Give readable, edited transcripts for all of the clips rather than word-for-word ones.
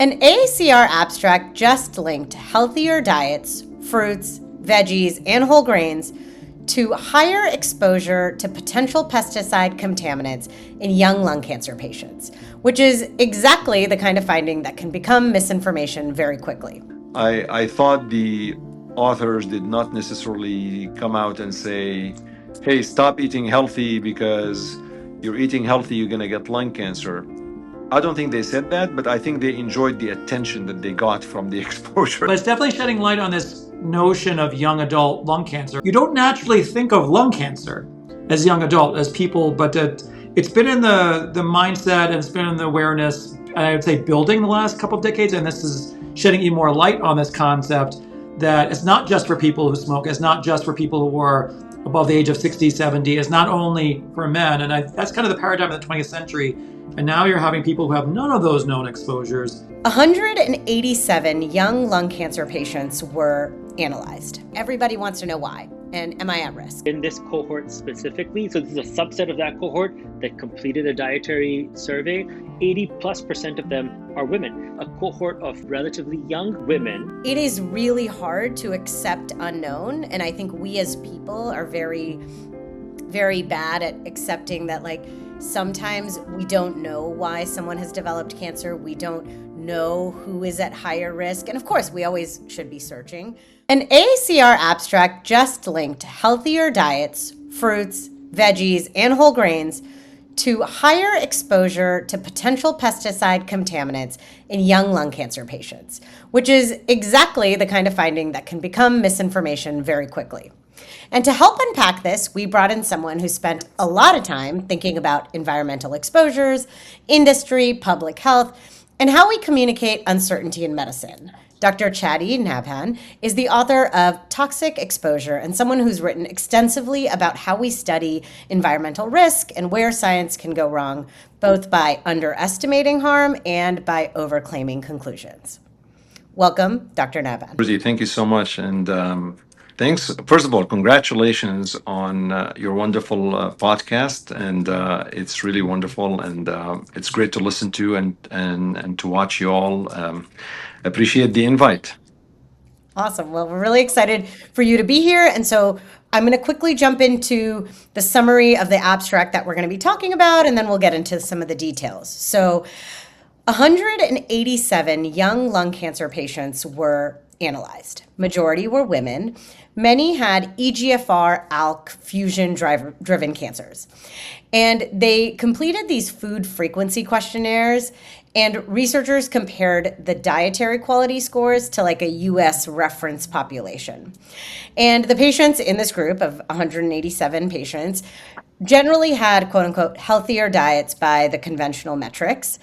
An AACR abstract just linked healthier diets, fruits, veggies, and whole grains to higher exposure to potential pesticide contaminants in young lung cancer patients, which is exactly the kind of finding that can become misinformation very quickly. I thought the authors did not necessarily come out and say, hey, stop eating healthy because you're eating healthy, you're going to get lung cancer. I don't think they said that, but I think they enjoyed the attention that they got from the exposure. But it's definitely shedding light on this notion of young adult lung cancer. You don't naturally think of lung cancer as young adult, as people, but it's been in the mindset and it's been in the awareness, I would say, building the last couple of decades, and this is shedding even more light on this concept that it's not just for people who smoke, it's not just for people who are above the age of 60, 70, it's not only for men, and that's kind of the paradigm of the 20th century. And now you're having people who have none of those known exposures. 187 young lung cancer patients were analyzed. Everybody wants to know why, and am I at risk? In this cohort specifically, so this is a subset of that cohort that completed a dietary survey, 80+% of them are women, a cohort of relatively young women. It is really hard to accept unknown, and I think we as people are very, very bad at accepting that, like, sometimes we don't know why someone has developed cancer. We don't know who is at higher risk. And of course, we always should be searching. An AACR abstract just linked healthier diets, fruits, veggies, and whole grains to higher exposure to potential pesticide contaminants in young lung cancer patients, which is exactly the kind of finding that can become misinformation very quickly. And to help unpack this, we brought in someone who spent a lot of time thinking about environmental exposures, industry, public health, and how we communicate uncertainty in medicine. Dr. Chadi Nabhan is the author of Toxic Exposure and someone who's written extensively about how we study environmental risk and where science can go wrong, both by underestimating harm and by overclaiming conclusions. Welcome, Dr. Nabhan. Rosie, thank you so much. And thanks. First of all, congratulations on your wonderful podcast. And it's really wonderful. And it's great to listen to and to watch you all. Appreciate the invite. Awesome. Well, we're really excited for you to be here. And so I'm going to quickly jump into the summary of the abstract that we're going to be talking about, and then we'll get into some of the details. So 187 young lung cancer patients were analyzed. Majority were women. Many had EGFR ALK fusion driven cancers. And they completed these food frequency questionnaires, and researchers compared the dietary quality scores to like a US reference population. And the patients in this group of 187 patients generally had, quote unquote, healthier diets by the conventional metrics.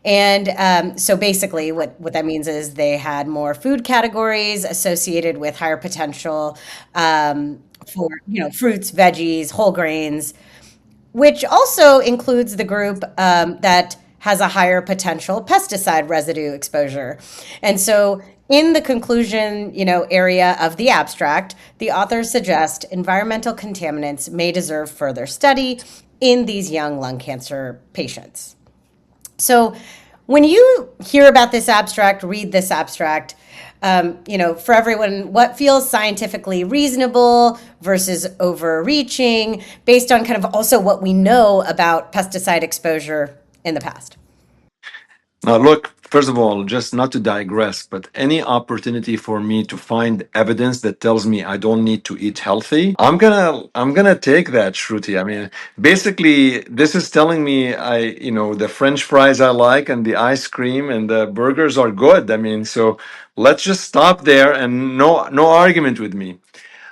And so basically what that means is they had more food categories associated with higher potential for, fruits, veggies, whole grains, which also includes the group that has a higher potential pesticide residue exposure. And so in the conclusion, area of the abstract, the authors suggest environmental contaminants may deserve further study in these young lung cancer patients. So when you hear about this abstract, read this abstract, for everyone, what feels scientifically reasonable versus overreaching based on kind of also what we know about pesticide exposure in the past? Now, look, first of all, just not to digress, but any opportunity for me to find evidence that tells me I don't need to eat healthy, I'm gonna take that, Shruti. I mean, basically, this is telling me the French fries I like and the ice cream and the burgers are good. I mean, so let's just stop there and no argument with me.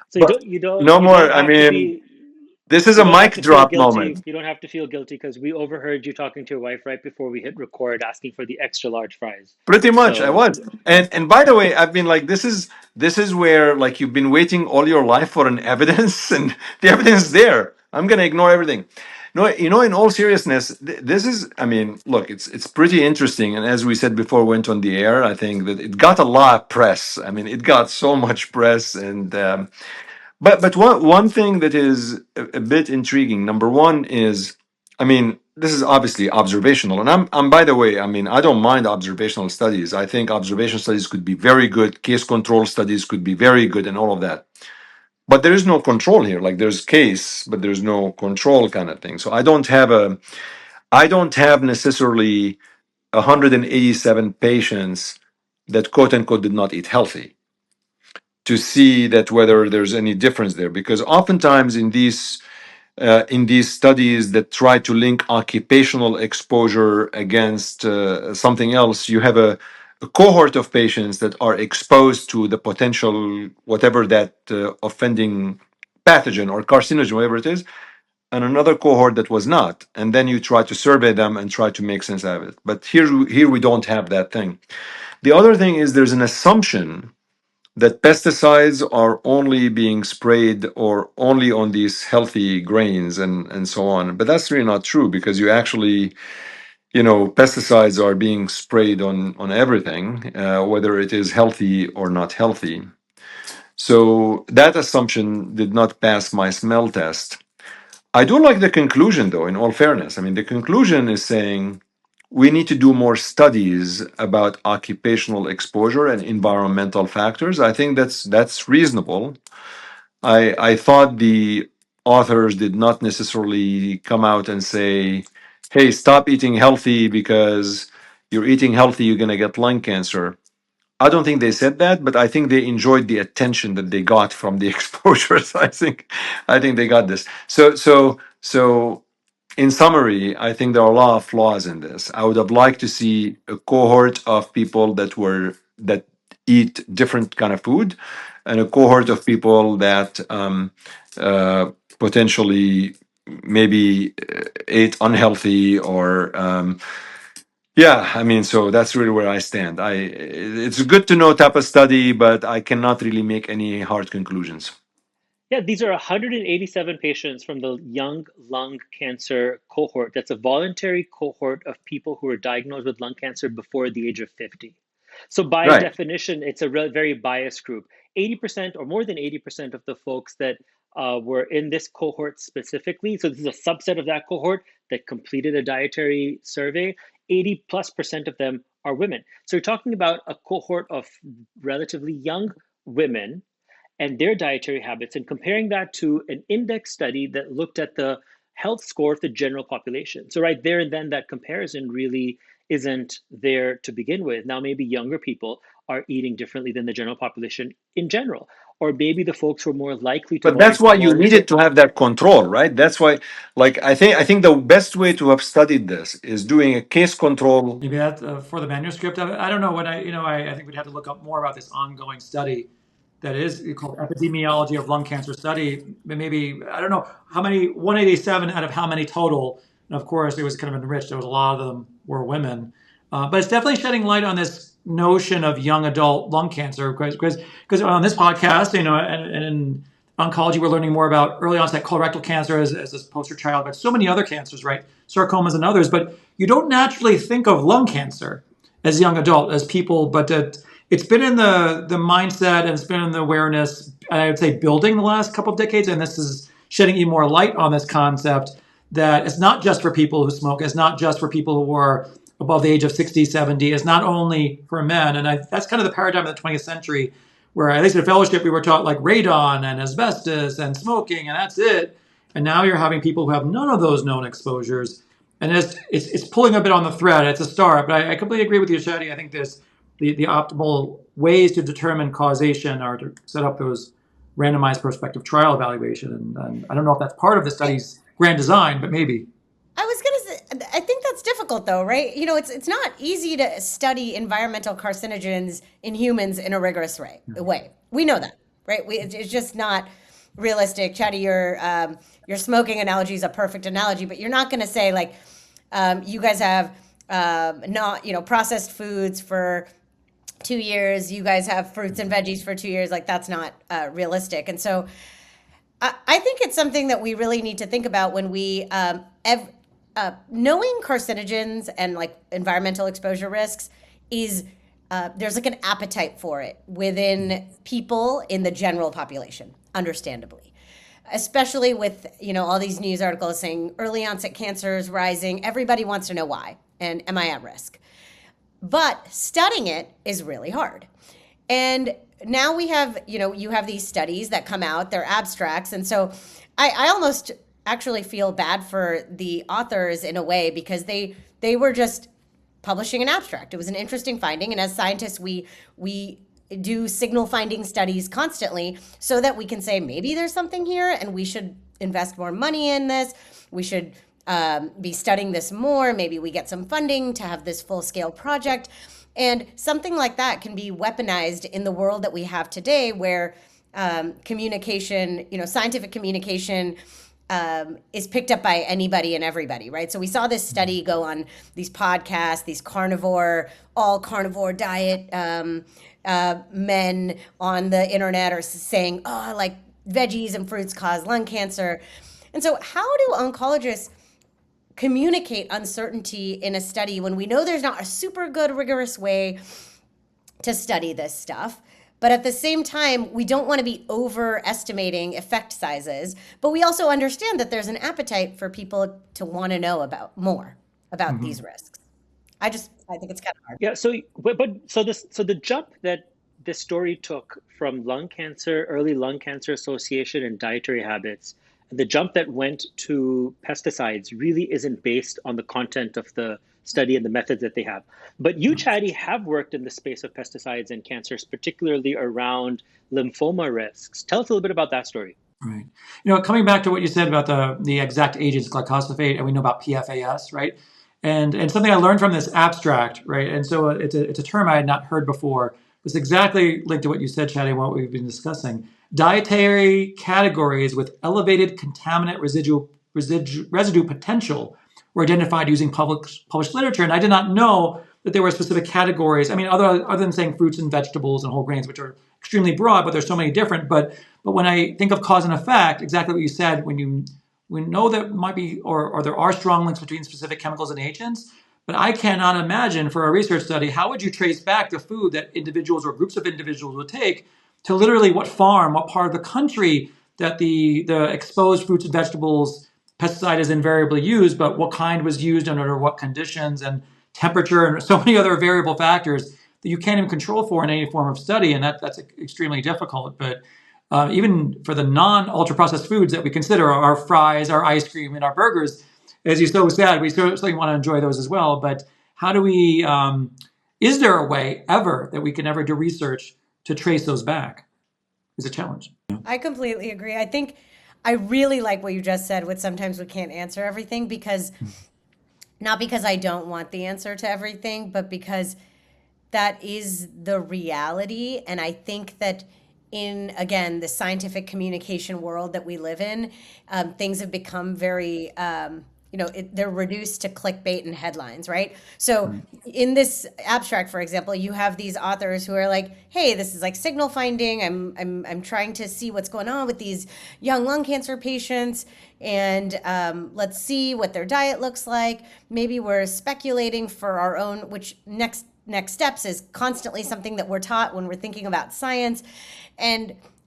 So But no you more. don't I have to mean, be this is you a don't have mic to feel drop guilty. moment. You don't have to feel guilty because we overheard you talking to your wife right before we hit record, asking for the extra large fries. Pretty much, I So was. And by the way, I've been like, this is where like you've been waiting all your life for an evidence, and the evidence is there. I'm gonna ignore everything. No, in all seriousness, this is. I mean, look, it's pretty interesting. And as we said before, went on the air. I think that it got a lot of press. I mean, it got so much press, and but one thing that is a bit intriguing. Number one is, I mean, this is obviously observational, and I'm by the way, I mean, I don't mind observational studies. I think observational studies could be very good. Case control studies could be very good, and all of that. But there is no control here. Like there's case, but there's no control kind of thing. So I don't have necessarily 187 patients that quote unquote did not eat healthy to see that whether there's any difference there, because oftentimes in these studies that try to link occupational exposure against something else, you have a cohort of patients that are exposed to the potential, whatever that offending pathogen or carcinogen, whatever it is, and another cohort that was not. And then you try to survey them and try to make sense out of it. But here we don't have that thing. The other thing is there's an assumption that pesticides are only being sprayed or only on these healthy grains and so on. But that's really not true, because you actually, pesticides are being sprayed on everything, whether it is healthy or not healthy. So that assumption did not pass my smell test. I do like the conclusion, though, in all fairness. I mean, the conclusion is saying we need to do more studies about occupational exposure and environmental factors. I think that's reasonable. I thought the authors did not necessarily come out and say, "Hey, stop eating healthy because you're eating healthy, you're going to get lung cancer." I don't think they said that, but I think they enjoyed the attention that they got from the exposures. I think they got this. So in summary, I think there are a lot of flaws in this. I would have liked to see a cohort of people that eat different kind of food, and a cohort of people that potentially maybe ate unhealthy or yeah. I mean, so that's really where I stand. It's good to know type of study, but I cannot really make any hard conclusions. Yeah, these are 187 patients from the young lung cancer cohort. That's a voluntary cohort of people who were diagnosed with lung cancer before the age of 50. So by Right. definition, it's a very biased group. 80% or more than 80% of the folks that were in this cohort specifically, so this is a subset of that cohort that completed a dietary survey, 80 plus percent of them are women. So you're talking about a cohort of relatively young women and their dietary habits, and comparing that to an index study that looked at the health score of the general population. So right there and then that comparison really isn't there to begin with. Now maybe younger people are eating differently than the general population in general, or maybe the folks who are more likely to But go that's into why you more needed research. to have that control, right? That's why, like, I think the best way to have studied this is doing a case control. Maybe that's for the manuscript of it. I don't know what I think we'd have to look up more about this ongoing study that is called epidemiology of lung cancer study. Maybe, I don't know how many, 187 out of how many total. And of course, it was kind of enriched. There was a lot of them were women. But it's definitely shedding light on this notion of young adult lung cancer, because on this podcast, and in oncology, we're learning more about early onset colorectal cancer as this poster child, but so many other cancers, right? Sarcomas and others. But you don't naturally think of lung cancer as young adult, as people, but it's been in the mindset and it's been in the awareness, I would say, building the last couple of decades. And this is shedding even more light on this concept that it's not just for people who smoke. It's not just for people who are above the age of 60, 70. It's not only for men. And that's kind of the paradigm of the 20th century, where at least in fellowship, we were taught like radon and asbestos and smoking, and that's it. And now you're having people who have none of those known exposures. And it's pulling a bit on the thread. It's a start, but I completely agree with you, Shadi. I think there's the optimal ways to determine causation are to set up those randomized prospective trial evaluation. And I don't know if that's part of the study's grand design, but maybe. I was gonna say, I think that's difficult though, right? It's not easy to study environmental carcinogens in humans in a rigorous way. We know that, right? It's just not realistic. Chatty, your smoking analogy is a perfect analogy, but you're not gonna say like, you guys have not processed foods for 2 years. You guys have fruits and veggies for 2 years. Like that's not realistic. And so I think it's something that we really need to think about when we knowing carcinogens and like environmental exposure risks is there's like an appetite for it within people in the general population, understandably. especially with, all these news articles saying early onset cancer is rising. Everybody wants to know why, and am I at risk? But studying it is really hard. And now we have, you have these studies that come out, they're abstracts. And so I almost actually feel bad for the authors in a way, because they were just publishing an abstract. It was an interesting finding. And as scientists, we do signal finding studies constantly so that we can say maybe there's something here and we should invest more money in this. We should be studying this more. Maybe we get some funding to have this full scale project. And something like that can be weaponized in the world that we have today, where communication, scientific communication is picked up by anybody and everybody, right? So we saw this study go on these podcasts, these all carnivore diet men on the internet are saying, oh, like veggies and fruits cause lung cancer. And so how do oncologists communicate uncertainty in a study when we know there's not a super good, rigorous way to study this stuff? But at the same time, we don't want to be overestimating effect sizes, but we also understand that there's an appetite for people to want to know more about these risks. I think it's kind of hard. Yeah. So the jump that this story took from early lung cancer association and dietary habits, the jump that went to pesticides really isn't based on the content of the study and the methods that they have. But you, Chadi, have worked in the space of pesticides and cancers, particularly around lymphoma risks. Tell us a little bit about that story. Right. Coming back to what you said about the exact agents, glyphosate, and we know about PFAS, right? And something I learned from this abstract, right? And so it's a term I had not heard before. It's exactly linked to what you said, Chadi, and what we've been discussing. Dietary categories with elevated contaminant residue potential were identified using published literature. And I did not know that there were specific categories. I mean, other than saying fruits and vegetables and whole grains, which are extremely broad, but there's so many different. But when I think of cause and effect, exactly what you said, we know that might be, or there are strong links between specific chemicals and agents, but I cannot imagine for a research study, how would you trace back the food that individuals or groups of individuals would take to literally what farm, what part of the country that the exposed fruits and vegetables pesticide is invariably used, but what kind was used and under what conditions and temperature and so many other variable factors that you can't even control for in any form of study. And that's extremely difficult. But even for the non-ultra processed foods that we consider, our fries, our ice cream, and our burgers, as you so said, we certainly want to enjoy those as well. But how do we, is there a way ever that we can ever do research to trace those back? Is a challenge. I completely agree. I think I really like what you just said with sometimes we can't answer everything, because not because I don't want the answer to everything, but because that is the reality. And I think that in, again, the scientific communication world that we live in, things have become very, they're reduced to clickbait and headlines, right? So in this abstract, for example, you have these authors who are like, hey, this is like signal finding. I'm trying to see what's going on with these young lung cancer patients, and let's see what their diet looks like. Maybe we're speculating for our own, which next steps is constantly something that we're taught when we're thinking about science.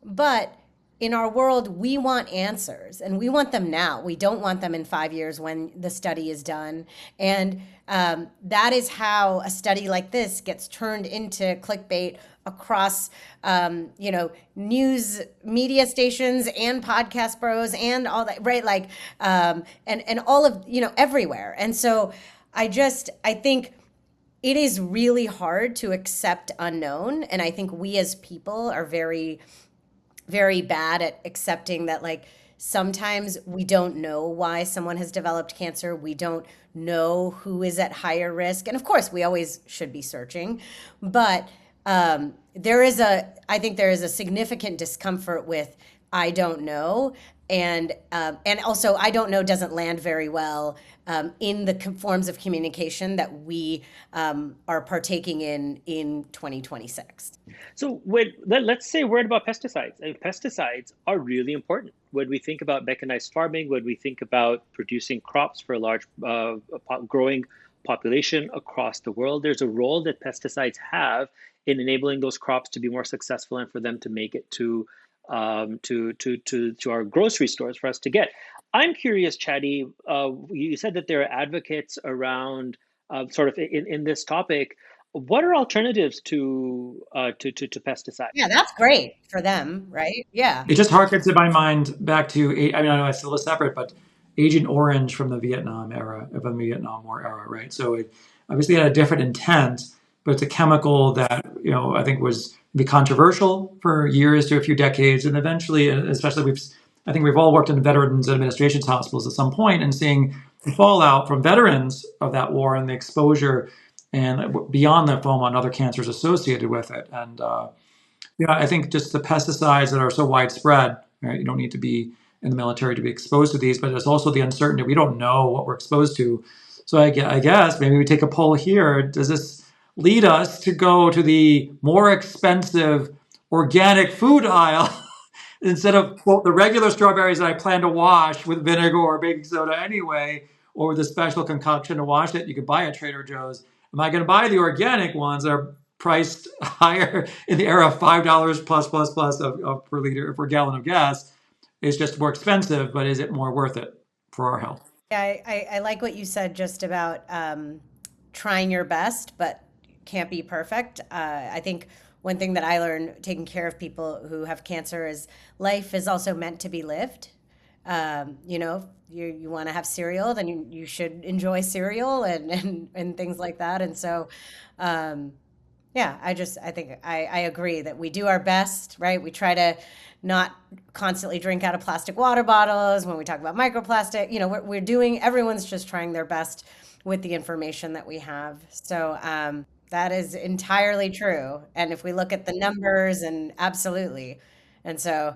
But in our world, we want answers, and we want them now. We don't want them in 5 years when the study is done. And that is how a study like this gets turned into clickbait across, news media stations and podcast bros and all that, right? Like, and all of, everywhere. And so I think it is really hard to accept unknown. And I think we as people are very, very bad at accepting that, like, sometimes we don't know why someone has developed cancer. We don't know who is at higher risk. And of course, we always should be searching. But I think there is a significant discomfort with I don't know. And also, I don't know doesn't land very well in the forms of communication that we are partaking in 2026. So let's say a word about pesticides. I mean, pesticides are really important. When we think about mechanized farming, when we think about producing crops for a large growing population across the world, there's a role that pesticides have in enabling those crops to be more successful and for them to make it to to our grocery stores for us to get. I'm curious, Chatty. You said that there are advocates around sort of in this topic. What are alternatives to pesticides? Yeah, that's great for them, right? Yeah. It just harkens in my mind back to, I mean, I know it's still a separate, but Agent Orange from the Vietnam era, from the Vietnam War era, right? So it obviously had a different intent, but it's a chemical that, I think was be controversial for years to a few decades. And eventually, especially I think we've all worked in Veterans Administration's hospitals at some point and seeing the fallout from veterans of that war and the exposure and beyond lymphoma and other cancers associated with it. And, yeah, I think just the pesticides that are so widespread, right? You don't need to be in the military to be exposed to these, but there's also the uncertainty. We don't know what we're exposed to. So I guess maybe we take a poll here. Does this lead us to go to the more expensive organic food aisle instead of, quote, the regular strawberries that I plan to wash with vinegar or baking soda anyway, or with a special concoction to wash it you can buy at Trader Joe's? Am I going to buy the organic ones that are priced higher in the era of $5 plus of per liter per gallon of gas? Is just more expensive, but is it more worth it for our health? Yeah, I like what you said just about trying your best, but can't be perfect. I think one thing that I learned taking care of people who have cancer is life is also meant to be lived. If you want to have cereal, then you should enjoy cereal and things like that. And so, yeah, I think I agree that we do our best, right? We try to not constantly drink out of plastic water bottles when we talk about microplastic. We're doing, everyone's just trying their best with the information that we have. So that is entirely true. And if we look at the numbers, and absolutely. And so,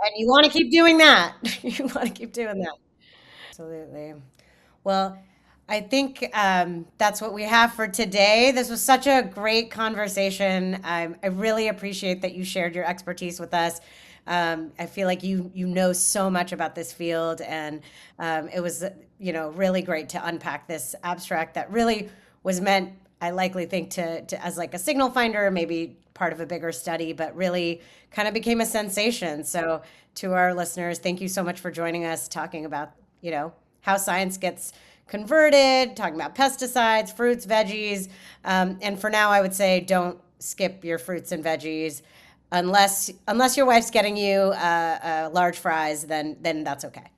and you want to keep doing that. You want to keep doing that. Absolutely. Well, I think that's what we have for today. This was such a great conversation. I really appreciate that you shared your expertise with us. I feel like you know so much about this field, and it was really great to unpack this abstract that really was meant, I likely think, to as like a signal finder, maybe part of a bigger study, but really kind of became a sensation. So to our listeners, thank you so much for joining us, talking about how science gets converted, talking about pesticides, fruits, veggies. And for now, I would say don't skip your fruits and veggies unless your wife's getting you large fries, then that's okay.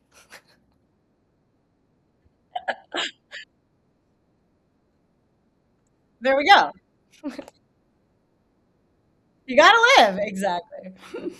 There we go. You gotta live. Exactly.